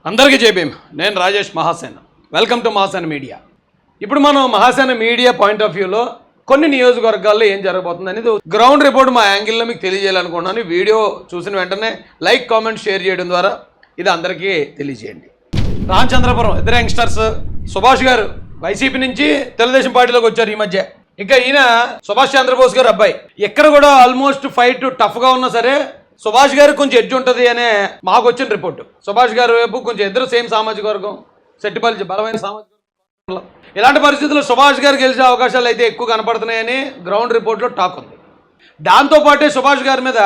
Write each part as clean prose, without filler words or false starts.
అందరికీ జై భీమ్. నేను Rajesh Mahasena. Welcome to Mahasena media. ఇప్పుడు మనం మహాసేన మీడియా పాయింట్ ఆఫ్ వ్యూలో కొన్ని నియోజకవర్గాల్లో ఏం జరగబోతుంది అనేది గ్రౌండ్ రిపోర్ట్ మా యాంగిల్లో మీకు తెలియజేయాలనుకున్నాను. వీడియో చూసిన వెంటనే లైక్, కామెంట్, షేర్ చేయడం ద్వారా ఇది అందరికీ తెలియజేయండి. రామచంద్రపురం ఇద్దరు యంగ్స్టర్స్. సుభాష్ గారు వైసీపీ నుంచి తెలుగుదేశం పార్టీలోకి వచ్చారు ఈ మధ్య. ఇక ఈయన సుభాష్ చంద్రబోస్ గారు అబ్బాయి. ఎక్కడ కూడా ఆల్మోస్ట్ ఫైట్ టఫ్గా ఉన్నా సరే సుభాష్ గారికి కొంచెం ఎడ్జ్ ఉంటుంది అనే మాకు వచ్చిన రిపోర్టు. సుభాష్ గారి వైపు కొంచెం ఇద్దరు సేమ్ సామాజిక వర్గం, సెట్టిపల్లి బలమైన సామాజిక వర్గం. ఇలాంటి పరిస్థితుల్లో సుభాష్ గారు గెలిచే అవకాశాలు అయితే ఎక్కువ కనపడుతున్నాయని గ్రౌండ్ రిపోర్ట్లో టాక్ ఉంది. దాంతోపాటే సుభాష్ గారి మీద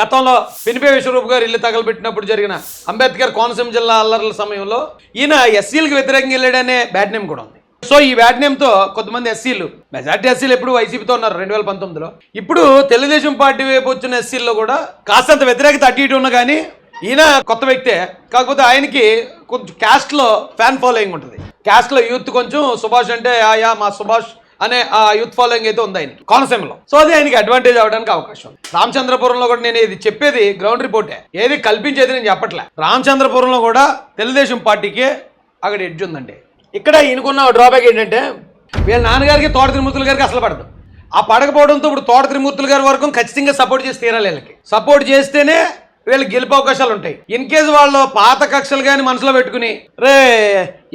గతంలో పినిపే విశ్వరూప్ గారు ఇల్లు తగలబెట్టినప్పుడు జరిగిన అంబేద్కర్ కోనసీమ జిల్లా అల్లర్ల సమయంలో ఈయన ఎస్సీలకు వ్యతిరేకంగా వెళ్ళాడనే బ్యాడ్ నేమ్ కూడా ఉంది. సో ఈ బ్యాడ్ నేమ్తో కొంతమంది ఎస్సీలు, మెజార్టీ ఎస్సీలు ఎప్పుడు వైసీపీతో ఉన్నారు 2019లో. ఇప్పుడు తెలుగుదేశం పార్టీ వైపు వచ్చిన ఎస్సీల్లో కూడా కాస్తంత వ్యతిరేకత అటు ఇటు ఉన్నా కానీ ఈయన కొత్త వ్యక్తే. కాకపోతే ఆయనకి కొంచెం క్యాస్ట్లో ఫ్యాన్ ఫాలోయింగ్ ఉంటుంది. క్యాస్ట్లో యూత్ కొంచెం సుభాష్ అంటే ఆయా మా సుభాష్ అనే ఆ యూత్ ఫాలోయింగ్ అయితే ఉంది ఆయనకి కోనసీమలో. సో అది ఆయనకి అడ్వాంటేజ్ అవడానికి అవకాశం ఉంది. రామచంద్రపురంలో కూడా నేను ఇది చెప్పేది గ్రౌండ్ రిపోర్టే, ఏది కల్పించేది నేను చెప్పట్లే. రామచంద్రపురంలో కూడా తెలుగుదేశం పార్టీకి అక్కడ ఎడ్జ్ ఉందండి. ఇక్కడ ఈయనకున్న డ్రాబ్యాక్ ఏంటంటే వీళ్ళ నాన్నగారికి తోట త్రిమూర్తుల గారికి అసలు పడదు. ఆ పడకపోవడంతో ఇప్పుడు తోట త్రిమూర్తుల గారి వర్గం ఖచ్చితంగా సపోర్ట్ చేసి తీరాలి. వీళ్ళకి సపోర్ట్ చేస్తేనే వీళ్ళకి గెలిపే అవకాశాలు ఉంటాయి. ఇన్ కేసు వాళ్ళు పాత కక్షలు కానీ మనసులో పెట్టుకుని రే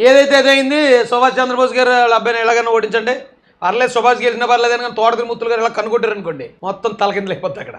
ఏదైతే అదైంది సుభాష్ చంద్రబోస్ గారు వాళ్ళ అబ్బాయిని ఎలాగైనా ఓడించండి, పర్లేదు సుభాష్ గెలిచినా పర్లేదు అని తోట త్రిమూర్తులు గారు ఇలా కనుగొట్టారు అనుకోండి, మొత్తం తలకిందులు అయిపోద్ది అక్కడ.